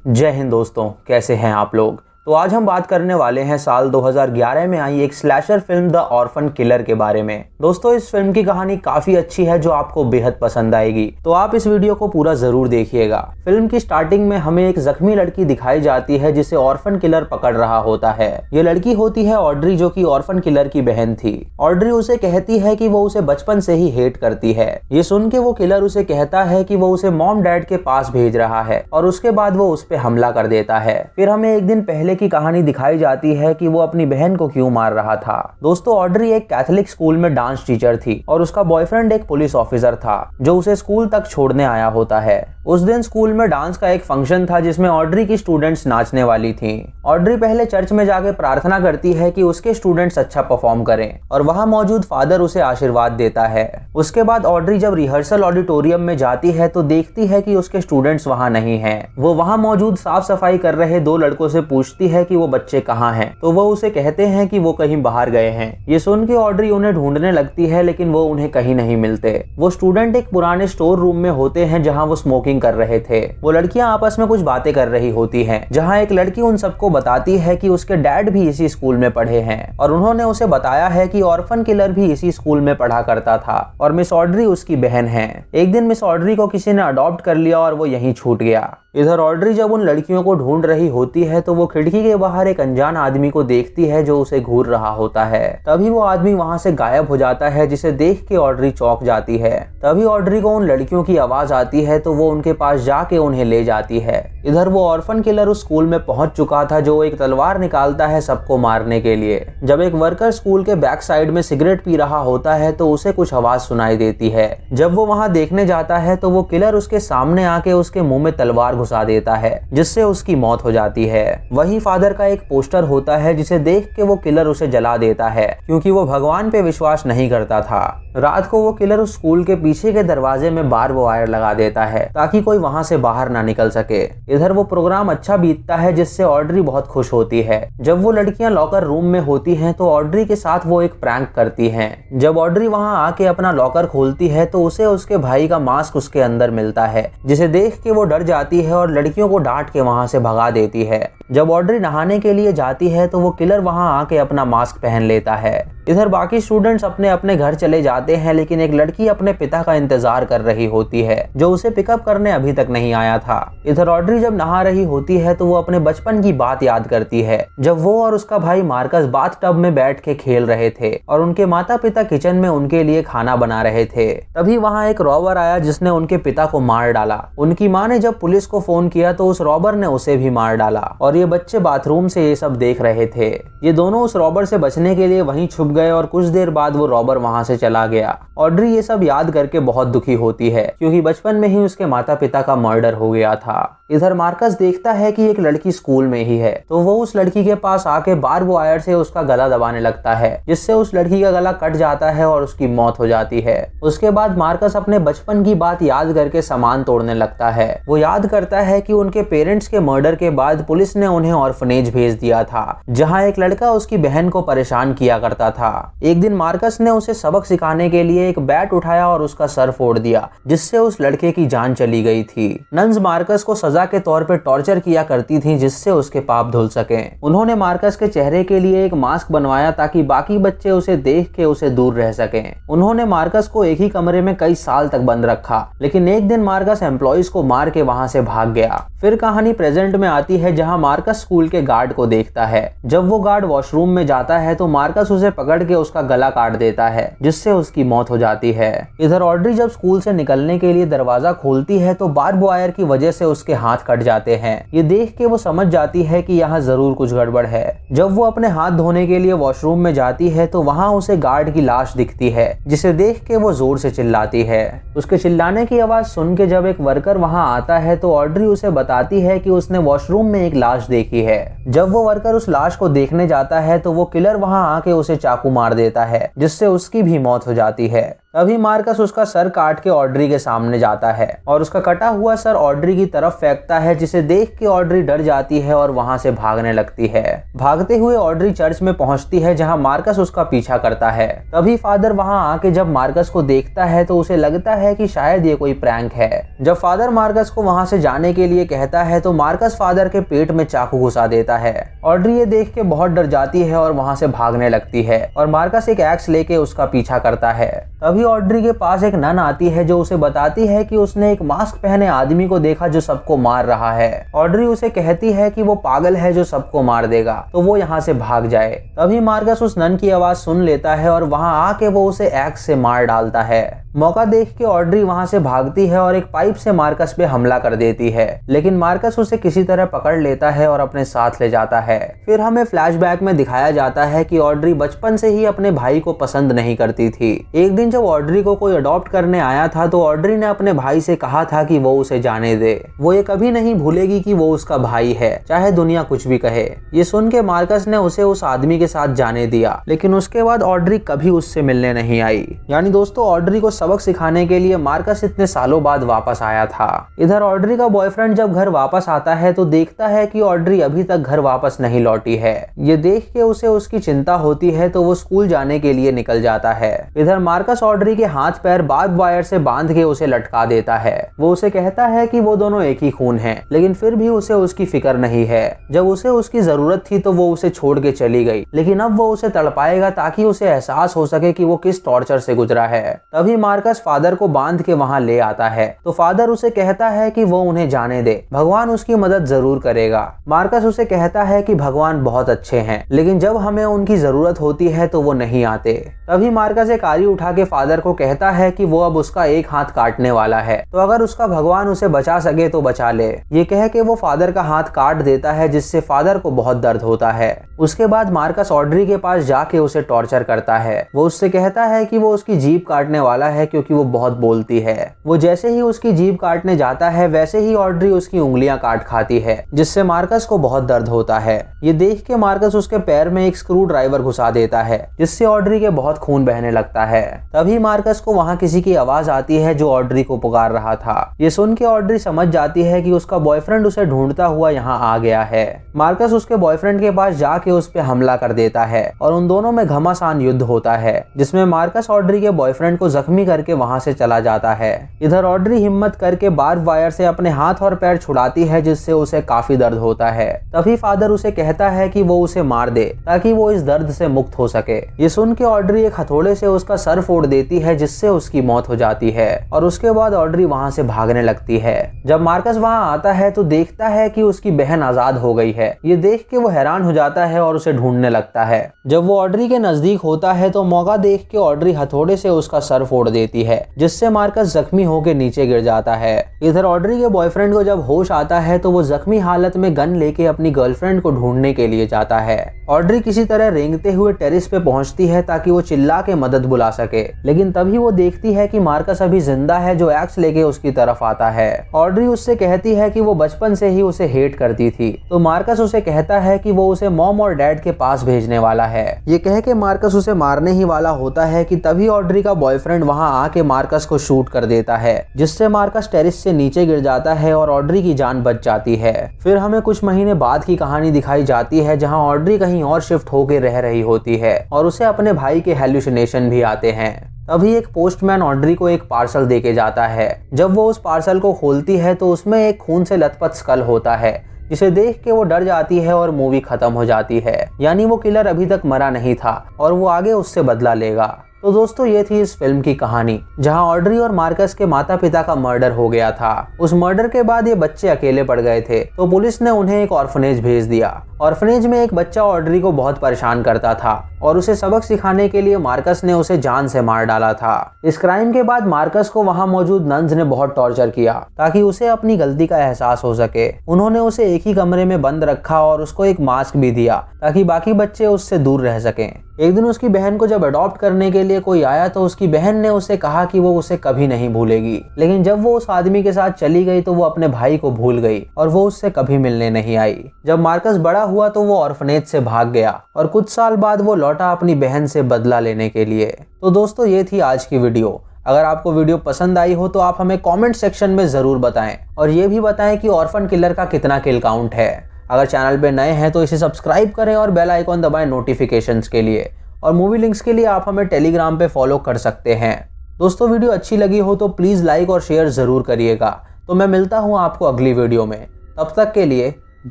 जय हिंद दोस्तों, कैसे हैं आप लोग। तो आज हम बात करने वाले हैं साल 2011 में आई एक slasher film the orphan killer के बारे में। दोस्तों, इस फिल्म की कहानी काफी अच्छी है जो आपको बेहद पसंद आएगी, तो आप इस वीडियो को पूरा जरूर देखिएगा। फिल्म की स्टार्टिंग में हमें एक जख्मी लड़की दिखाई जाती है जिसे ऑर्फन किलर पकड़ रहा होता है। ये लड़की होती है ऑड्री, जो कि ऑर्फन किलर की बहन थी। ऑड्री उसे कहती है कि वो उसे बचपन से ही हेट करती है। ये सुन के वो किलर उसे कहता है कि वो उसे मॉम डैड के पास भेज रहा है और उसके बाद वो उस पे हमला कर देता है। फिर हमें एक दिन पहले की कहानी दिखाई जाती है कि वो अपनी बहन को क्यों मार रहा था। दोस्तों, ऑड्री एक कैथोलिक स्कूल में डांस टीचर थी और उसका बॉयफ्रेंड एक पुलिस ऑफिसर था जो उसे स्कूल तक छोड़ने आया होता है। उस दिन स्कूल में डांस का एक फंक्शन था जिसमें ऑड्री की स्टूडेंट्स नाचने वाली थीं। ऑड्री पहले चर्च में जाके प्रार्थना करती है कि उसके स्टूडेंट्स अच्छा परफॉर्म करें और वहां मौजूद फादर उसे आशीर्वाद देता है। उसके बाद ऑड्री जब रिहर्सल ऑडिटोरियम में जाती है तो देखती है कि उसके स्टूडेंट्स वहां नहीं हैं। वो वहां मौजूद साफ सफाई कर रहे दो लड़कों से पूछती है कि वो बच्चे कहाँ हैं, तो वो उसे कहते हैं कि वो कहीं बाहर गए हैं। ये सुन के ऑड्री उन्हें ढूंढने लगती है लेकिन वो उन्हें कहीं नहीं मिलते। वो स्टूडेंट एक पुराने स्टोर रूम में होते हैं जहाँ वो स्मोकिंग कर रहे थे। वो लड़कियां आपस में कुछ बातें कर रही होती हैं, जहां एक लड़की उन सबको बताती है कि उसके डैड भी इसी स्कूल में पढ़े हैं और उन्होंने उसे बताया है कि ऑर्फन किलर भी इसी स्कूल में पढ़ा करता था और मिस ऑड्री उसकी बहन है। एक दिन मिस ऑड्री को किसी ने अडॉप्ट कर लिया और वो यहीं छूट गया। इधर ऑड्री जब उन लड़कियों को ढूंढ रही होती है तो वो खिड़की के बाहर एक अनजान आदमी को देखती है जो उसे घूर रहा होता है। तभी वो आदमी वहां से गायब हो जाता है, जिसे देख के ऑड्री चौंक जाती है। तभी ऑड्री को उन लड़कियों की आवाज आती है तो वो उनके पास जाके उन्हें ले जाती है। इधर वो ऑर्फन किलर उस स्कूल में पहुंच चुका था जो एक तलवार निकालता है सबको मारने के लिए। जब एक वर्कर स्कूल के बैक साइड में सिगरेट पी रहा होता है तो उसे कुछ आवाज सुनाई देती है। जब वो वहां देखने जाता है तो वो किलर उसके सामने आके उसके मुंह में तलवार घुसा देता है, जिससे उसकी मौत हो जाती है। वही फादर का एक पोस्टर होता है जिसे देख के वो किलर उसे जला देता है क्योंकि वो भगवान पे विश्वास नहीं करता था। रात को वो किलर उस स्कूल के पीछे के दरवाजे में बार्ब वायर लगा देता है ताकि कोई वहां से बाहर ना निकल सके। इधर वो प्रोग्राम अच्छा बीतता है जिससे ऑड्री बहुत खुश होती है। जब वो लड़कियां लॉकर रूम में होती हैं तो ऑड्री के साथ वो एक प्रैंक करती हैं। जब ऑड्री वहां आके अपना लॉकर खोलती है तो उसे उसके भाई का मास्क उसके अंदर मिलता है, जिसे देख के वो डर जाती है और लड़कियों को डांट के वहां से भगा देती है। जब ऑड्री नहाने के लिए जाती है तो वो किलर वहां आके अपना मास्क पहन लेता है। इधर बाकी स्टूडेंट्स अपने अपने घर चले जाते हैं लेकिन एक लड़की अपने पिता का इंतजार कर रही होती है जो उसे पिकअप करने अभी तक नहीं आया था। इधर ऑड्री जब नहा रही होती है तो वो अपने बचपन की बात याद करती है जब वो और उसका भाई मार्कस बाथ टब में बैठ के खेल रहे थे और उनके माता पिता किचन में उनके लिए खाना बना रहे थे। तभी वहाँ एक रॉबर आया जिसने उनके पिता को मार डाला। उनकी माँ ने जब पुलिस को फोन किया तो उस रॉबर ने उसे भी मार डाला और ये बच्चे बाथरूम से ये सब देख रहे थे। ये दोनों उस रॉबर से बचने के लिए वहीं छुप गए और कुछ देर बाद वो रॉबर वहां से चला गया। ऑड्री ये सब याद करके बहुत दुखी होती है क्योंकि बचपन में ही उसके माता पिता का मर्डर हो गया था। इधर मार्कस देखता है कि एक लड़की स्कूल में ही है तो वो उस लड़की के पास आके बार्ब वायर से उसका गला दबाने लगता है, जिससे उस लड़की का गला कट जाता है और उसकी मौत हो जाती है। उसके बाद मार्कस अपने बचपन की बात याद करके सामान तोड़ने लगता है। वो याद करता है कि उनके पेरेंट्स के मर्डर के बाद पुलिस ने उन्हें ऑर्फनेज भेज दिया था जहाँ एक लड़का उसकी बहन को परेशान किया करता था। एक दिन मार्कस ने उसे सबक सिखाने के लिए एक बैट उठाया और उसका सर फोड़ दिया, जिससे उस लड़के की जान चली गई थी। नन्स मार्कस को सजा के तौर पे टॉर्चर किया करती थी जिससे उसके पाप धुल सके। उन्होंने मार्कस के चेहरे के लिए एक मास्क बनवाया ताकि बाकी बच्चे उसे देख के उसे दूर रह सकें। उन्होंने मार्कस को एक ही कमरे में कई साल तक बंद रखा, लेकिन एक दिन मार्कस एम्प्लॉइज को मार के वहां से भाग गया। फिर कहानी प्रेजेंट में आती है जहाँ मार्कस स्कूल के गार्ड को देखता है। जब वो गार्ड वॉशरूम में जाता है तो मार्कस उसे पकड़ के उसका गला काट देता है, जिससे उसकी मौत हो जाती है। इधर ऑड्री जब स्कूल से निकलने के लिए दरवाजा खोलती है तो बार्ब वायर की वजह से उसके हाथ कट जाते हैं। ये देख के वो समझ जाती है कि यहाँ जरूर कुछ गड़बड़ है। जब वो अपने हाथ धोने के लिए वॉशरूम में जाती है तो वहाँ उसे गार्ड की लाश दिखती है, जिसे देख के वो जोर से चिल्लाती है। उसके चिल्लाने की आवाज सुन के जब एक वर्कर वहाँ आता है तो ऑड्री उसे बताती है कि उसने वॉशरूम में एक लाश देखी है। जब वो वर्कर उस लाश को देखने जाता है तो वो किलर वहाँ आके उसे चाकू मार देता है, जिससे उसकी भी मौत हो जाती है। तभी मार्कस उसका सर काट के ऑड्री के सामने जाता है और उसका कटा हुआ सर ऑड्री की तरफ फेंकता है, जिसे देख के ऑड्री डर जाती है और वहां से भागने लगती है। भागते हुए ऑड्री चर्च में पहुंचती है जहां मार्कस उसका पीछा करता है। तभी फादर वहां आके जब मार्कस को देखता है तो उसे लगता है कि शायद ये कोई प्रैंक है। जब फादर मार्कस को वहां से जाने के लिए कहता है तो मार्कस फादर के पेट में चाकू घुसा देता है। ऑड्री ये देख के बहुत डर जाती है और वहां से भागने लगती है और मार्कस एक एक्स लेके उसका पीछा करता है। तभी ऑड्री के पास एक नन आती है जो उसे बताती है कि उसने एक मास्क पहने आदमी को देखा जो सबको मार रहा है। ऑड्री उसे कहती है कि वो पागल है जो सबको मार देगा, तो वो यहाँ से भाग जाए। तभी मार्कस उस नन की आवाज सुन लेता है और वहां आके वो उसे एक्स से मार डालता है। मौका देख के ऑड्री वहां से भागती है और एक पाइप से मार्कस पे हमला कर देती है, लेकिन मार्कस उसे किसी तरह पकड़ लेता है और अपने साथ ले जाता है। फिर हमें फ्लैशबैक में दिखाया जाता है कि ऑड्री बचपन से ही अपने भाई को पसंद नहीं करती थी। एक दिन जब ऑड्री को कोई अडॉप्ट करने आया था तो ऑड्री ने अपने भाई से कहा था कि वो उसे जाने दे, वो ये कभी नहीं भूलेगी कि वो उसका भाई है, चाहे दुनिया कुछ भी कहे। ये सुन के मार्कस ने उसे उस आदमी के साथ जाने दिया, लेकिन उसके बाद ऑड्री कभी उससे मिलने नहीं आई। यानी दोस्तों ऑड्री को सबक सिखाने के लिए मार्कस इतने सालों बाद वापस आया था। इधर ऑड्री का बॉयफ्रेंड जब घर वापस आता है तो देखता है कि ऑड्री अभी तक घर वापस नहीं लौटी है। ये देख के उसे उसकी चिंता होती है तो वो स्कूल जाने के लिए निकल जाता है। इधर मार्कस ऑड्री के हाथ पैर बार्ब वायर से बांध के उसे लटका देता है। वो उसे कहता है कि वो दोनों एक ही खून हैं, लेकिन फिर भी उसे उसकी फिक्र नहीं है। जब उसे उसकी जरूरत थी तो वो उसे छोड़ के चली गई, लेकिन अब वो उसे तड़पाएगा ताकि उसे एहसास हो सके कि वो किस टॉर्चर से गुजरा है। तभी मार्कस फादर को बांध के वहां ले आता है तो फादर उसे कहता है कि वो उन्हें जाने दे, भगवान उसकी मदद जरूर करेगा। मार्कस उसे कहता है कि भगवान बहुत अच्छे हैं, लेकिन जब हमें उनकी जरूरत होती है तो वो नहीं आते। तभी मार्कस एक आरी उठा के फादर को कहता है कि वो अब उसका एक हाथ काटने वाला है, तो अगर उसका भगवान उसे बचा सके तो बचा ले। ये कह के वो फादर का हाथ काट देता है, जिससे फादर को बहुत दर्द होता है। उसके बाद मार्कस ऑड्री के पास जाके उसे टॉर्चर करता है। वो उससे कहता है कि वो उसकी जीभ काटने वाला है क्योंकि वो बहुत बोलती है। वो जैसे ही उसकी जीभ काटने जाता है वैसे ही ऑड्री उसकी उंगलियां काट खाती है, जिससे मार्कस को बहुत दर्द होता है। ये देख के मार्कस उसके पैर में एक स्क्रू ड्राइवर घुसा देता है, जिससे ऑड्री के बहुत खून बहने लगता है। तभी मार्कस को वहां किसी की आवाज आती है जो ऑड्री को पुकार रहा था। ये सुन के ऑड्री समझ जाती है कि उसका बॉयफ्रेंड उसे ढूंढता हुआ यहाँ आ गया है। मार्कस उसके बॉयफ्रेंड के पास जाके उस पे हमला कर देता है और उन दोनों में घमासान युद्ध होता है, जिसमें मार्कस ऑड्री के बॉयफ्रेंड को जख्मी करके वहां से चला जाता है। इधर ऑड्री हिम्मत करके बार्ब वायर से अपने हाथ और पैर छुड़ाती है, जिससे उसे काफी दर्द होता है। तभी फादर उसे कहता है कि वो उसे मार दे ताकि वो इस दर्द से मुक्त हो सके। ये सुन के ऑड्री एक हथौड़े से उसका सर फोड़ देती है, जिससे उसकी मौत हो जाती है और उसके बाद ऑड्री वहां से भागने लगती है। जब मार्कस वहां आता है तो देखता है कि उसकी बहन आजाद हो गई है। ये देख के वो हैरान हो जाता है और उसे ढूंढने लगता है। जब वो ऑड्री के नजदीक होता है तो मौका देख के ऑड्री हथौड़े से उसका सर फोड़ देती है, जिससे मार्कस जख्मी होकर नीचे गिर जाता है। इधर ऑड्री के बॉयफ्रेंड को जब होश आता है तो वो जख्मी हालत में गन लेके अपनी गर्लफ्रेंड को ढूंढने के लिए जाता है। ऑड्री किसी तरह रेंगते हुए टेरिस पे पहुंचती है ताकि वो चिल्ला के मदद बुला सके, लेकिन तभी वो देखती है कि मार्कस अभी जिंदा है जो एक्स लेके उसकी तरफ आता है। ऑड्री उससे कहती है कि वो बचपन से ही उसे हेट करती थी, तो मार्कस उसे कहता है कि वो उसे मॉम और डैड के पास भेजने वाला है। ये कह के मार्कस उसे मारने ही वाला होता है कि तभी ऑड्री का बॉयफ्रेंड वहां आके मार्कस को शूट कर देता है, जिससे मार्कस टेरिस से नीचे गिर जाता है और ऑड्री की जान बच जाती है। फिर हमें कुछ महीने बाद की कहानी दिखाई जाती है जहां ऑड्री कहीं और शिफ्ट होकर रह रही होती है और उसे अपने भाई के हेलुसिनेशन भी आते हैं। तभी एक पोस्टमैन ऑड्री को एक पार्सल देके जाता है। जब वो उस पार्सल को खोलती है तो उसमें एक खून से लथपथ स्कल होता है, जिसे देख के वो डर जाती है और मूवी खत्म हो जाती है। यानी वो किलर अभी तक मरा नहीं था और वो आगे उससे बदला लेगा। तो दोस्तों ये थी इस फिल्म की कहानी, जहां ऑड्री और मार्कस के माता पिता का मर्डर हो गया था। उस मर्डर के बाद ये बच्चे अकेले पड़ गए थे, तो पुलिस ने उन्हें एक ऑर्फनेज भेज दिया। ऑर्फनेज में एक बच्चा ऑड्री को बहुत परेशान करता था और उसे सबक सिखाने के लिए मार्कस ने उसे जान से मार डाला था। इस क्राइम के बाद मार्कस को वहां मौजूद नन्स ने बहुत टॉर्चर किया ताकि उसे अपनी गलती का एहसास हो सके। उन्होंने उसे एक ही कमरे में बंद रखा और उसको एक मास्क भी दिया ताकि बाकी बच्चे उससे दूर रह सकें। एक दिन उसकी बहन को जब अडॉप्ट करने के लिए लिए कोई आया तो उसकी बहन ने उसे कहा कि वो उसे कभी नहीं भूलेगी, लेकिन जब वो उस आदमी के साथ चली गई तो वो अपने भाई को भूल गई और वो उससे कभी मिलने नहीं आई। जब मार्कस बड़ा हुआ तो वो ऑर्फनेज से भाग गया और कुछ साल बाद वो लौटा अपनी बहन से बदला लेने के लिए। तो दोस्तों ये थी आज की वीडियो। अगर आपको वीडियो पसंद आई हो तो आप हमें कमेंट सेक्शन में जरूर बताएं और ये भी बताएं कि ऑर्फन किलर का कितना किल काउंट है। अगर चैनल पे नए हैं तो इसे सब्सक्राइब करें और बेल आइकॉन दबाएं नोटिफिकेशंस के लिए, और मूवी लिंक्स के लिए आप हमें टेलीग्राम पे फॉलो कर सकते हैं। दोस्तों वीडियो अच्छी लगी हो तो प्लीज़ लाइक और शेयर ज़रूर करिएगा। तो मैं मिलता हूँ आपको अगली वीडियो में, तब तक के लिए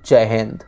जय हिंद।